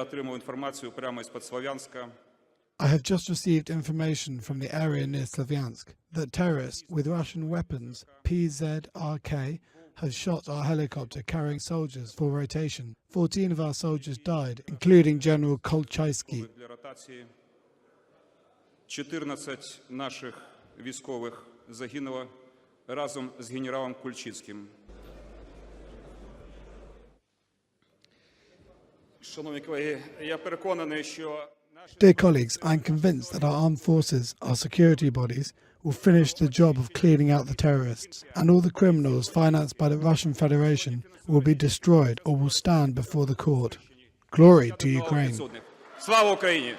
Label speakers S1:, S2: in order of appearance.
S1: Я отримав інформацію прямо із-під Слов'янська.
S2: I have just received information from the area near Sloviansk that terrorists with Russian weapons PZRK have shot our helicopter carrying soldiers for rotation. 14 of our soldiers died, including General Kolchaisky.
S1: Для ротації 14 наших військових загинуло разом з генералом Кульчицьким. Шановні колеги, я переконаний, що
S2: Dear colleagues, I am convinced that our armed forces, our security bodies, will finish the job of cleaning out the terrorists, and all the criminals financed by the Russian Federation will be destroyed or will stand before the court. Glory to Ukraine.
S1: Слава Україні!